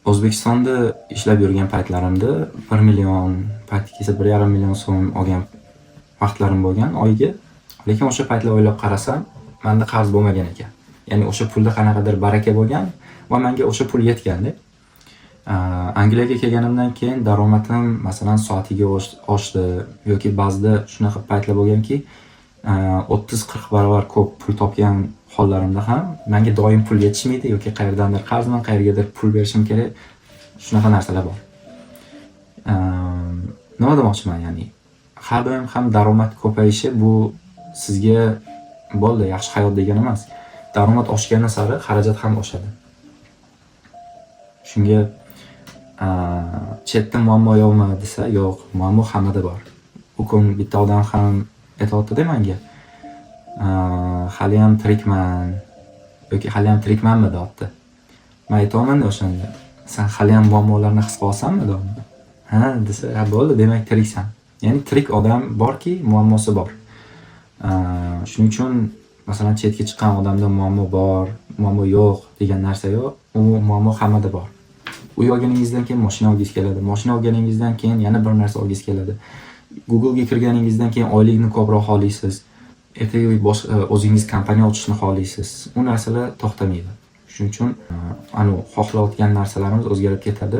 O'zbekistonda ishlab yurgan paytlarimda 1 million, payti kelsa 1,5 million so'm olgan vaqtlarim bo'lgan oyiga. Lekin o'sha paytlar o'ylab qarasam, menda qarz bo'lmagan ekan. Ya'ni o'sha pulda qanaqadir baraka bo'lgan va menga o'sha pul yetgandi. Angliyaga kelganimdan keyin daromadim masalan soatiga oshdi yoki ba'zida shunaqa paytlar bo'lganki, 30-40 barobar ko'p pul topgan hollarimda ham menga doim pul yetishmaydi yoki qayerdandir qarzman, qayergadir pul berishim kerak. Shunaqa narsalar bor. Nima demoqchiman, ya'ni har doim ham daromad ko'payishi bu sizga bo'ldi, yaxshi hayot degani emas. Daromad oshgani sari xarajat ham oshadi. Shunga chetda muammo yo'qmi desa, yo'q, muammo hammada bor. Bu kun bitta odam ham aytayotdi-da menga. Hali ham tirikman yoki hali ham tirikmanmi deyapti. Men aytaman o'shanda, sen hali ham muammolarni his qilasanmi deyman. Ha desa, ha bo'ldi, demak tiriksan. Ya'ni tirik odam borki, muammosi bor. Shuning uchun masalan chetga chiqqan odamda muammo bor, muammo yo'q degan narsa yo'q. U muammo hammada bor. Uy olganingizdan keyin mashina olgingiz keladi. Mashina olganingizdan keyin yana bir narsa olgingiz keladi. Google'ga kirganingizdan keyin oylikni ko'proq xohlaysiz. Ertaga o'zingiz kompaniya ochishni xohlaysiz. U narsalar to'xtamaydi. Shuning uchun xohlayotgan narsalarimiz o'zgarib ketadi.